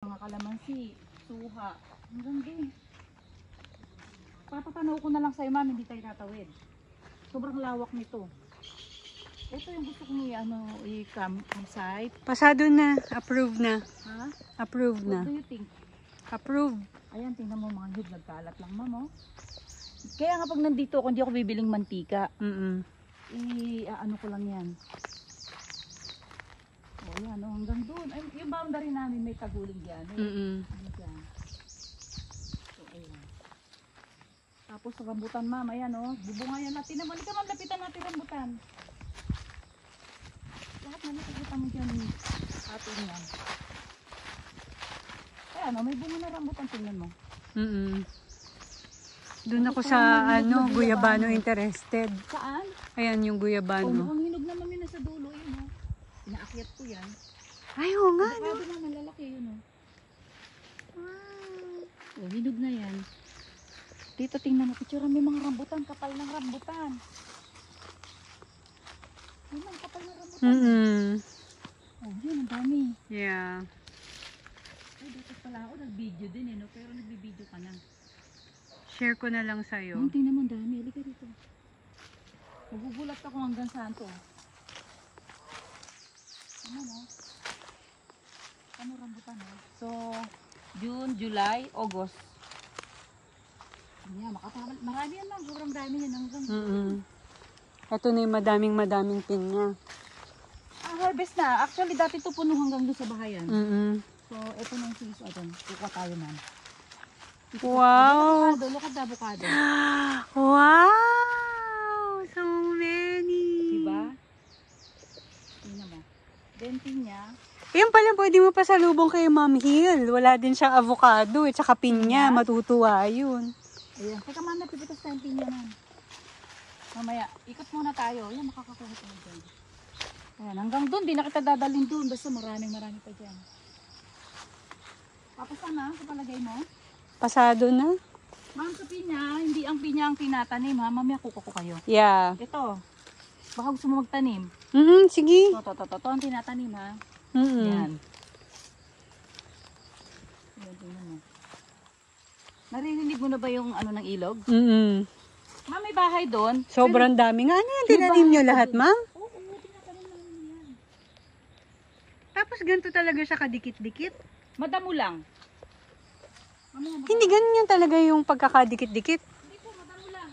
Mga kalamansi, suha, hanggang din. Papapanaw ko na lang sa'yo, ma'am, hindi tayo tatawid. Sobrang lawak nito. Ito yung gusto kong i-campsite. Pasado na. Approve na. Ha? Approve na. What do you think? Approve. Ayan, tingnan mo mga nyug, nagkalat lang, ma'am, oh. Kaya nga pag nandito ako, hindi ako bibiling mantika. Ano ko lang yan. O yan, oh, hanggang doon. Ay, yung boundary namin may taguling dyan. Ano dyan? So, ayan. Tapos rambutan, ma'am, ayan, oh. Bubungayan natin naman. Ika, ma'am, lapitan natin rambutan. Lahat na nakikita mo dyan, atin yan. Ayan, oh, may bunga na rambutan, tingnan mo. Doon ako sa guyabano interested. Saan? Ayan yung guyabano. Ang hinog naman yun nasa dulo, yun, oh. Inaakyat ko yan. Ay, oo nga. Avocado na, malalaki yun, oh. Wow. Oh, hinog na yan. Dito, tingnan mo, picture may mga rambutan, kapal ng rambutan. Yun ang kapal ng rambutan. Oh, yun, ang dami. Yeah. Ay, dapat pala ako, nag-video din, eh, no? Pero nag-video ka na. Share ko na lang sa'yo. Tingnan mo, ang dami. Halika dito. Magugulat ako hanggang saan to. Ano, no? Ano rambutan, no? So, June, July, August. Yan, marami yan lang. Sobrang dami yan. Ito na yung madaming pinya. Harvest na. Actually, dati ito puno hanggang doon sa bahayan. So, ito na yung siso. Kukuha tayo, man. Wow! Look at the avocado. Wow! So many! Diba? Tingnan mo. Then, pinya. Yan pala, pwede mo pa salubong kay Ma'am Hill. Wala din siyang avocado at saka pinya. Matutuwa yun. Ayan. Teka, ma'am, napipitas tayong pinya na. Mamaya, ikot muna tayo. Ayan, makakakuha tayo dyan. Ayan, hanggang doon. Di na kita dadalhin doon. Basta marami pa dyan. Tapos na, sa palagay mo? Pasado na? Ma'am, sa pinya, hindi ang pinya ang tinatanim, ha? Mamaya kuko ko kayo. Yeah. Ito. Baka gusto mo magtanim. Sige. Ito ang tinatanim, ha? Yan. Yan, tingnan mo. Naririnig mo na ba yung ano ng ilog? Ma'am, may bahay doon. Sobrang dami nga. Ano yan? Tinanim nyo lahat, ma'am? Oo, tinatanim namin yan. Tapos ganito talaga siya kadikit-dikit? Madamo lang. Hindi ganyan talaga yung pagkakadikit-dikit. Hindi po, madamo lang.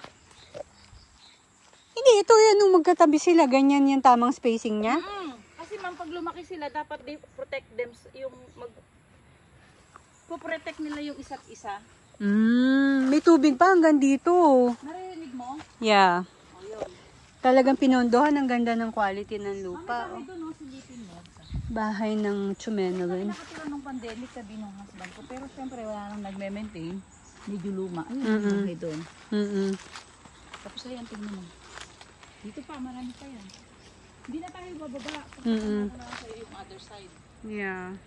Hindi, ito yan nung magkatabi sila. Ganyan yung tamang spacing niya. Kasi ma'am, pag lumaki sila, dapat they protect them, protect nila yung isa't isa. May tubig pa hanggang dito. Naririnig mo? Yeah. O, yun. Talagang pinondohan. Ang ganda ng quality ng lupa. Mami, doon, silipin mo. Bahay ng Chumenolan. Nakatira nung pandemic, sabi nung husband ko. Pero syempre, wala nang nagme-maintain. Medyo luma. Ayun, bahay doon. Tapos ayan, tingnan mo. Dito pa, marami pa yan. Hindi na tayo bababa. Pagkakala na lang sa'yo yung other side. Yeah.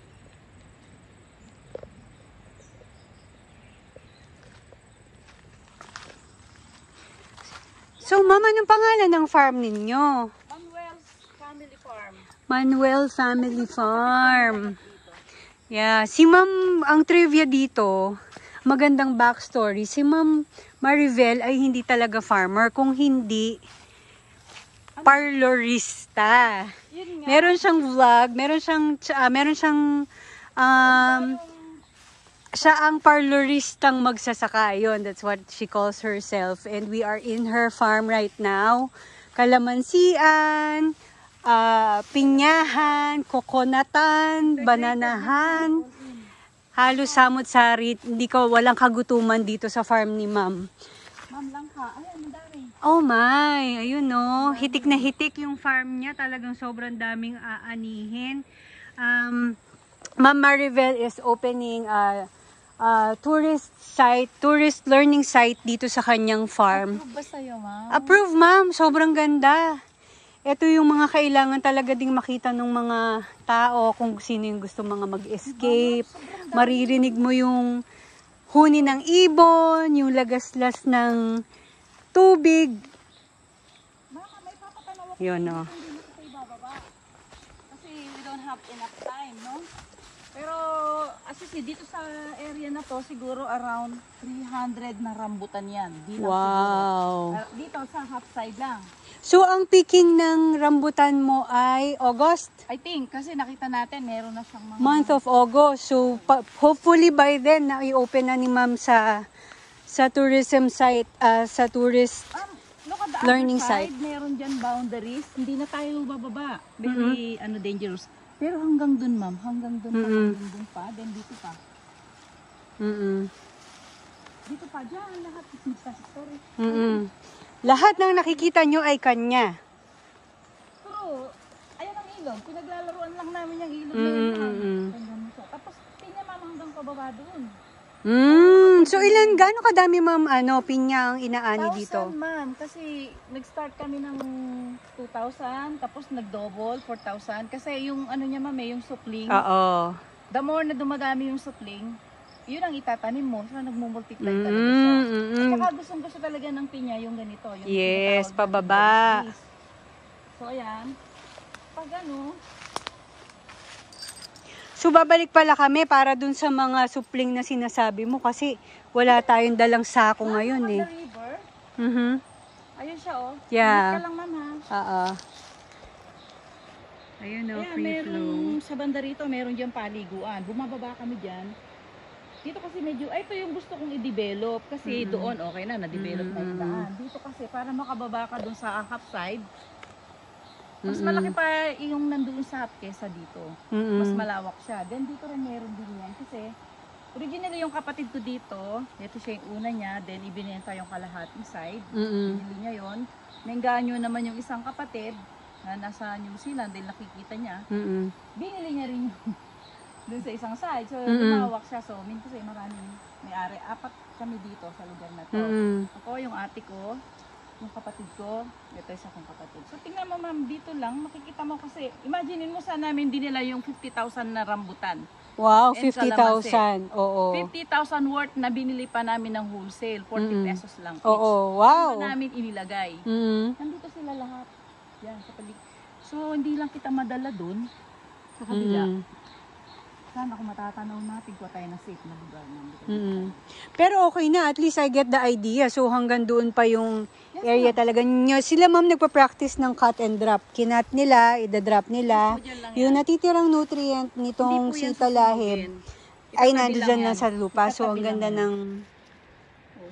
So, ma'am, anong pangalan ng farm ninyo? Manuel's Family Farm. Manuel Family Farm. Yeah, si ma'am, ang trivia dito, magandang backstory. Si ma'am Maribel ay hindi talaga farmer, kung hindi parlorista. Meron siyang vlog, meron siyang siya ang parloristang magsasaka. Yun, that's what she calls herself. And we are in her farm right now. Kalamansian, pinyahan, kokonatan, bananahan, halos samot-sari. Walang kagutuman dito sa farm ni ma'am. Ma'am lang ka. Ayan, madami. Oh my, ayun no. Hitik na hitik yung farm niya. Talagang sobrang daming aanihin. Ma'am Maribel is opening a tourist learning site dito sa kanyang farm. Approve ba sa'yo, ma'am? Approve, ma'am. Sobrang ganda. Ito yung mga kailangan talaga ding makita ng mga tao kung sino yung gusto mga mag-escape. Maririnig mo yung huni ng ibon, yung lagaslas ng tubig. Mama, may papatanaw ako. Yun, no. Hindi na kita ibababa. Kasi we don't have enough time, no? Pero, dito sa area na to, siguro around 300 na rambutan yan. Di lang Wow. siguro. Dito sa half side lang. So, ang picking ng rambutan mo ay August? I think, kasi nakita natin, meron na siyang mga... Month of August. So, hopefully by then, na i-open na ni ma'am sa tourism site, sa tourist Look at the learning other side, site. meron dyan boundaries. Hindi na tayo bababa. Very, dangerous. Pero hanggang dun, ma'am. Hanggang dun pa, hanggang dun pa. Then dito pa. Dito pa, dyan. Lahat. Sorry. Lahat ng nakikita nyo ay kanya. Pero, ayan ang ilog. Pinaglalaruan lang namin yung ilog na yun. Tapos, pinya, ma'am, hanggang pababa doon. So, gaano kadami ma'am, pinya ang inaani 1,000, dito? ma'am. Kasi, nag-start kami ng 2,000. Tapos, nag-double, 4,000. Kasi, yung ano niya, ma'am, yung supling. Oo. The more na dumadami yung supling, yun ang itatanim mo. So, nagmumultiply talaga siya. At saka gustong-gusto talaga ng pinya yung ganito. Yung Yes, tinatawag na pababa. trees. So, ayan. Pag ano, So, babalik pala kami para dun sa mga supling na sinasabi mo kasi wala tayong dalang sako ngayon eh. the river, ayun siya oh. Yeah. Ingat ka lang, ma'am, ha? Oo. Ayun o, Ayan, free flow. sa banda rito, meron dyan paliguan. Bumababa kami dyan. Dito kasi medyo, ito yung gusto kong i-develop. Kasi doon, okay na-develop na yung daan. Dito kasi, para makababa ka doon sa half side, mas malaki pa yung nandoon sa half kesa dito. Mas malawak siya. Then dito rin meron din yan. Kasi, originally yung kapatid ko dito, ito siya yung una niya, then ibinenta yung kalahating side. Binili niya yon. Nengganyo naman yung isang kapatid, na nasa New Zealand, dahil nakikita niya. Binili niya rin yung dun sa isang side. So, lumawak siya. So, kasi maraming may-ari. 4 kami dito sa lugar na to. Ako, yung ate ko, yung kapatid ko, ito isa kong kapatid. So, tingnan mo, ma'am, dito lang, makikita mo kasi, imaginein mo sa namin, din nila yung 50,000 na rambutan. Wow, And 50,000. Oo. 50,000 worth na binili pa namin ng wholesale, 40 pesos lang each. Oo, wow. Hindi pa namin inilagay. Nandito sila lahat. Yan, sa paligid. So, hindi lang kita madala dun sa kabila. Sana kung matatanaw natin, kuha tayo na safe na lugar. Pero okay na, at least I get the idea. So hanggang doon pa yung area talaga nyo. Sila ma'am nagpa-practice ng cut and drop. Kinat nila, ida-drop nila. Yung natitirang nutrient nitong sitalahib ay nandiyan lang sa lupa. So ang ganda ng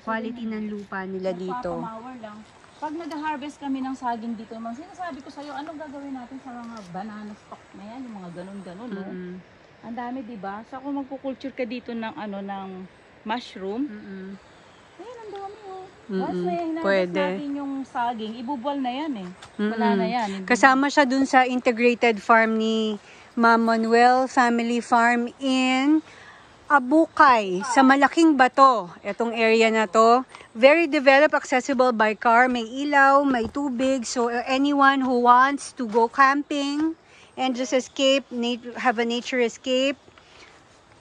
quality ng lupa nila dito. Lang. Pag nag-harvest kami ng saging dito, mang sinasabi ko sa'yo, anong gagawin natin sa mga banana stock na yan, yung mga ganun-ganun, no? Ang dami, di ba? So kung magpo-culture ka dito ng ng mushroom, ayun, ang dami, oh. Once na yung natin yung saging, ibubwal na yan eh. Wala na yan. Kasama siya dun sa integrated farm ni Ma'am Manuel Family Farm in Abukay, sa Malaking Bato. Itong area na to, very developed, accessible by car, may ilaw, may tubig. So anyone who wants to go camping and just escape, have a nature escape,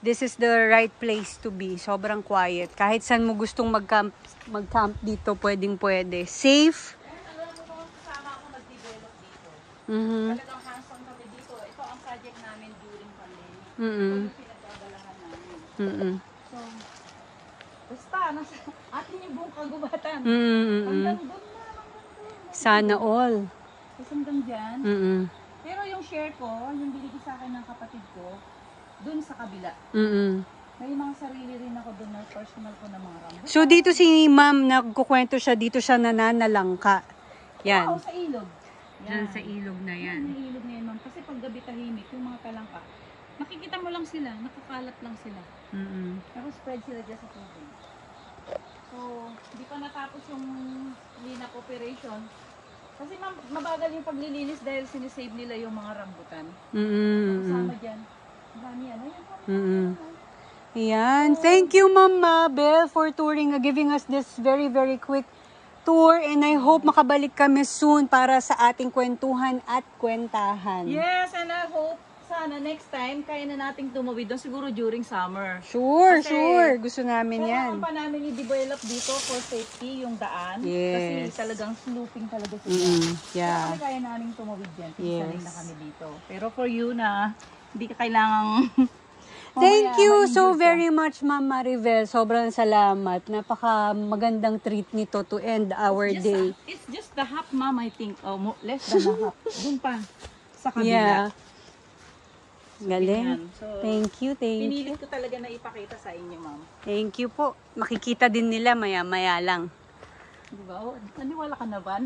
this is the right place to be. Sobrang quiet. Kahit saan mo gustong mag-camp dito, pwedeng-pwede. Safe. Kasama ako nag-develop dito. Talagang hands-on kami dito. Ito ang project namin during pandemic. Ito yung pinagdadalahan namin. So, basta, nasa atin yung buong kagubatan. Hanggang doon na, Sana all. Tapos hanggang dyan. Pero yung share ko, yung binigay sa akin ng kapatid ko, dun sa kabila. May mga sarili rin ako dun na personal ko na mga rambutan. So dito si ma'am, nagkukwento siya, dito siya nananalangka. Yan. Oo, sa ilog. Yan sa ilog na yan. Yung ilog na yan, ma'am. Kasi pag gabi tahimik, yung mga talangka, makikita mo lang sila, nakakalat lang sila. Pero spread sila dyan sa tubig. So, hindi pa natapos yung cleanup operation. Kasi mabagal yung paglilinis dahil sinisave nila yung mga rambutan. Kasama dyan. Marami yan. Ayan. Thank you, Ma'am Mabel, for touring, giving us this very, very quick tour. And I hope makabalik kami soon para sa ating kwentuhan at kwentahan. Yes, and I hope sana next time kaya na nating tumawid doon siguro during summer. Sure, Kasi, sure. Gusto namin yan. kailangan pa namin i-develop dito for safety yung daan. Yes. Kasi talagang sloping talaga sila. Yeah. Kaya kaya namin tumawid dyan. Yes. Sanay na kami dito. Pero for you na hindi ka kailangang Thank Mamaya, you ma-enjoy so ka. very much, Ma'am Maribel. Sobrang salamat. Napaka magandang treat nito to end our day. It's just the half, ma'am, I think. Oh, less than the half. Doon pa. Sa kabila. Yeah. Galing. Ganyan. So, Thank you. pinilit ko talaga na ipakita sa inyo, ma'am. Thank you po. Makikita din nila maya-maya lang. Di ba? Oh, naniwala ka na ba?